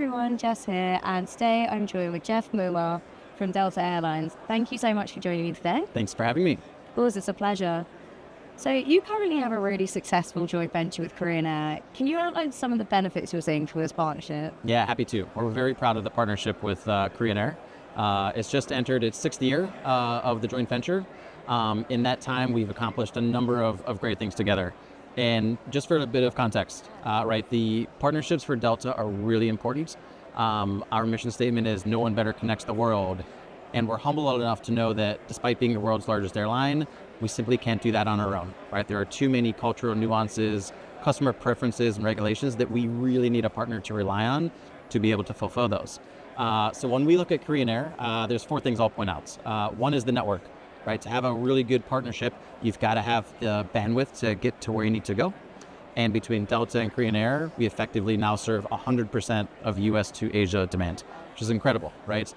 everyone, Jess here, and today I'm joined with Jeff Moomaw from Delta Airlines. Thank you so much for joining me today. Thanks for having me. Of course, it's a pleasure. So you currently have a really successful joint venture with Korean Air. Can you outline some of the benefits you're seeing from this partnership? Yeah, happy to. We're very proud of the partnership with Korean Air. It's just entered its 6th year of the joint venture. In that time, we've accomplished a number of great things together. And just for a bit of context, the partnerships for Delta are really important. Our mission statement is no one better connects the world. And we're humble enough to know that despite being the world's largest airline, we simply can't do that on our own, right? There are too many cultural nuances, customer preferences, and regulations that we really need a partner to rely on to be able to fulfill those. So when we look at Korean Air, there's 4 things I'll point out. One is the network, right? To have a really good partnership, you've got to have the bandwidth to get to where you need to go. And between Delta and Korean Air, we effectively now serve 100% of US to Asia demand, which is incredible, right?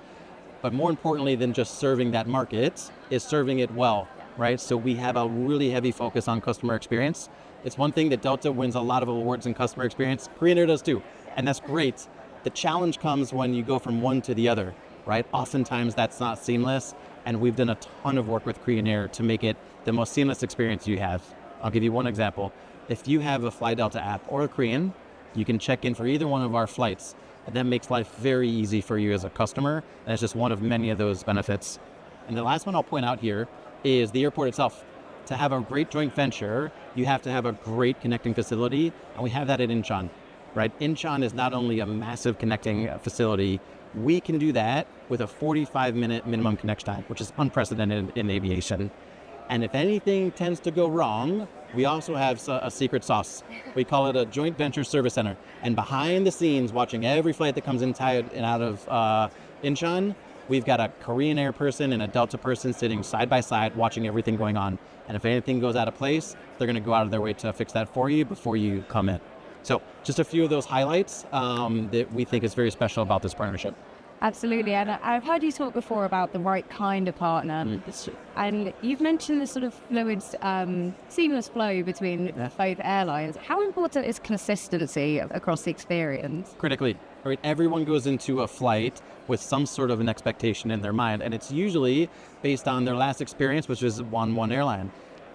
But more importantly than just serving that market is serving it well, right? So we have a really heavy focus on customer experience. It's one thing that Delta wins a lot of awards in customer experience. Korean Air does too, and that's great. The challenge comes when you go from one to the other, right? Oftentimes that's not seamless, and we've done a ton of work with Korean Air to make it the most seamless experience you have. I'll give you one example. If you have a Fly Delta app or a Korean, you can check in for either one of our flights, and that makes life very easy for you as a customer, and it's just one of many of those benefits. And the last one I'll point out here is the airport itself. To have a great joint venture, you have to have a great connecting facility, and we have that at Incheon, right? Incheon is not only a massive connecting facility, we can do that with a 45-minute minimum connection time, which is unprecedented in aviation. And if anything tends to go wrong, we also have a secret sauce. We call it a joint venture service center. And behind the scenes, watching every flight that comes inside and out of Incheon, we've got a Korean Air person and a Delta person sitting side by side watching everything going on. And if anything goes out of place, they're going to go out of their way to fix that for you before you come in. So just a few of those highlights that we think is very special about this partnership. Absolutely, and I've heard you talk before about the right kind of partner, and you've mentioned this sort of fluid, seamless flow between both airlines. How important is consistency across the experience? Critically, right? Everyone goes into a flight with some sort of an expectation in their mind, and it's usually based on their last experience, which is on one airline.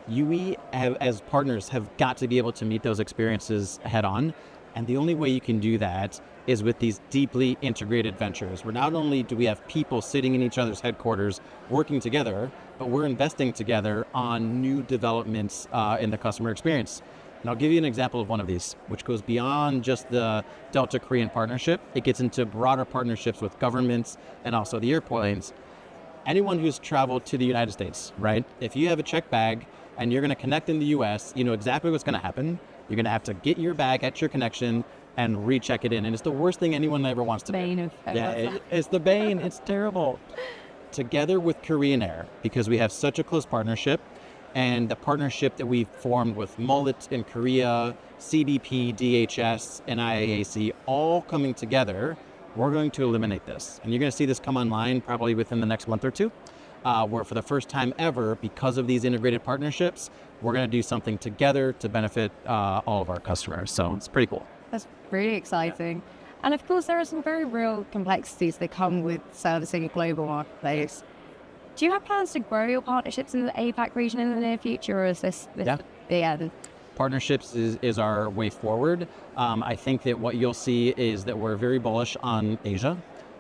We have, as partners, have got to be able to meet those experiences head on. And the only way you can do that is with these deeply integrated ventures, where not only do we have people sitting in each other's headquarters working together, but we're investing together on new developments in the customer experience. And I'll give you an example of one of these, which goes beyond just the Delta Korean partnership. It gets into broader partnerships with governments and also the airplanes. Anyone who's traveled to the United States, right? If you have a checked bag and you're going to connect in the US, you know exactly what's going to happen. You're going to have to get your bag at your connection and recheck it in. And it's the worst thing anyone ever wants to do. It's the bane. It's terrible. Together with Korean Air, because we have such a close partnership, and the partnership that we've formed with Mullet in Korea, CBP, DHS, and IAAC, all coming together, we're going to eliminate this. And you're going to see this come online probably within the next month or two, where for the first time ever, because of these integrated partnerships, we're going to do something together to benefit all of our customers. So it's pretty cool. That's really exciting. Yeah. And of course, there are some very real complexities that come with servicing a global marketplace. Do you have plans to grow your partnerships in the APAC region in the near future, or is this the end? Partnerships is our way forward. I think that what you'll see is that we're very bullish on Asia.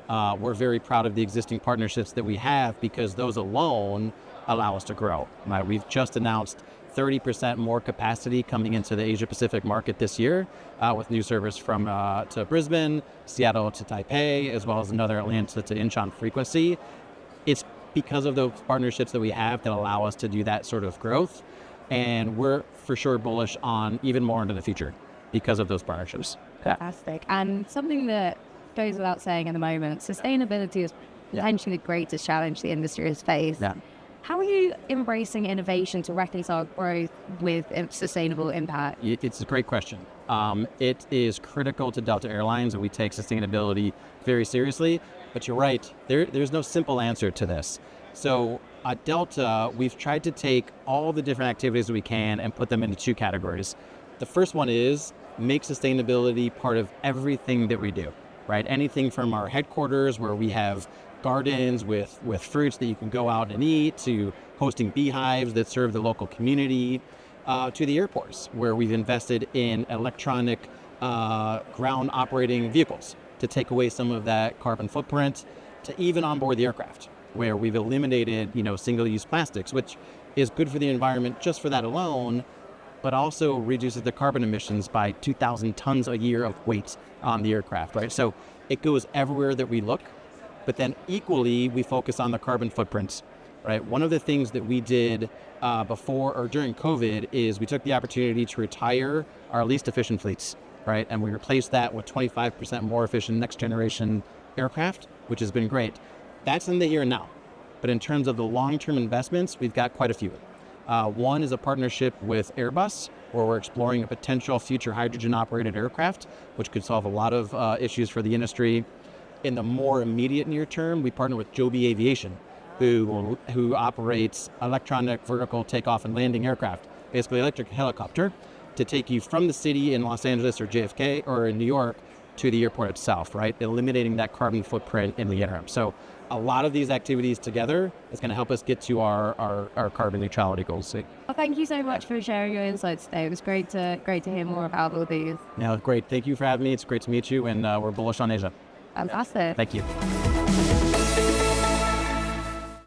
We're very proud of the existing partnerships that we have because those alone allow us to grow. We've just announced 30% more capacity coming into the Asia Pacific market this year with new service from to Brisbane, Seattle to Taipei, as well as another Atlanta to Incheon frequency. It's because of those partnerships that we have that allow us to do that sort of growth. And we're for sure bullish on even more into the future because of those partnerships. Fantastic. And something that goes without saying at the moment, sustainability is potentially the greatest challenge the industry has faced. Yeah. How are you embracing innovation to reconcile growth with sustainable impact? It's a great question. It is critical to Delta Airlines, and we take sustainability very seriously. But you're right, there's no simple answer to this. So at Delta, we've tried to take all the different activities that we can and put them into 2 categories. The first one is make sustainability part of everything that we do. right? Anything from our headquarters where we have gardens with fruits that you can go out and eat, to hosting beehives that serve the local community, to the airports where we've invested in electronic ground operating vehicles to take away some of that carbon footprint, to even on board the aircraft where we've eliminated, single-use plastics, which is good for the environment just for that alone, but also reduces the carbon emissions by 2,000 tons a year of weight on the aircraft, right? So it goes everywhere that we look, but then equally we focus on the carbon footprints, right? One of the things that we did before or during COVID is we took the opportunity to retire our least efficient fleets, right? And we replaced that with 25% more efficient next generation aircraft, which has been great. That's in the here and now. But in terms of the long-term investments, we've got quite a few. One is a partnership with Airbus, where we're exploring a potential future hydrogen-operated aircraft, which could solve a lot of issues for the industry. In the more immediate near term, we partner with Joby Aviation, who operates electronic vertical takeoff and landing aircraft, basically electric helicopter, to take you from the city in Los Angeles or JFK or in New York to the airport itself, right? Eliminating that carbon footprint in the interim. So a lot of these activities together is going to help us get to our carbon neutrality goals. Well, thank you so much for sharing your insights today. It was great to hear more about all these. Yeah, great. Thank you for having me. It's great to meet you, and we're bullish on Asia. Fantastic. Thank you.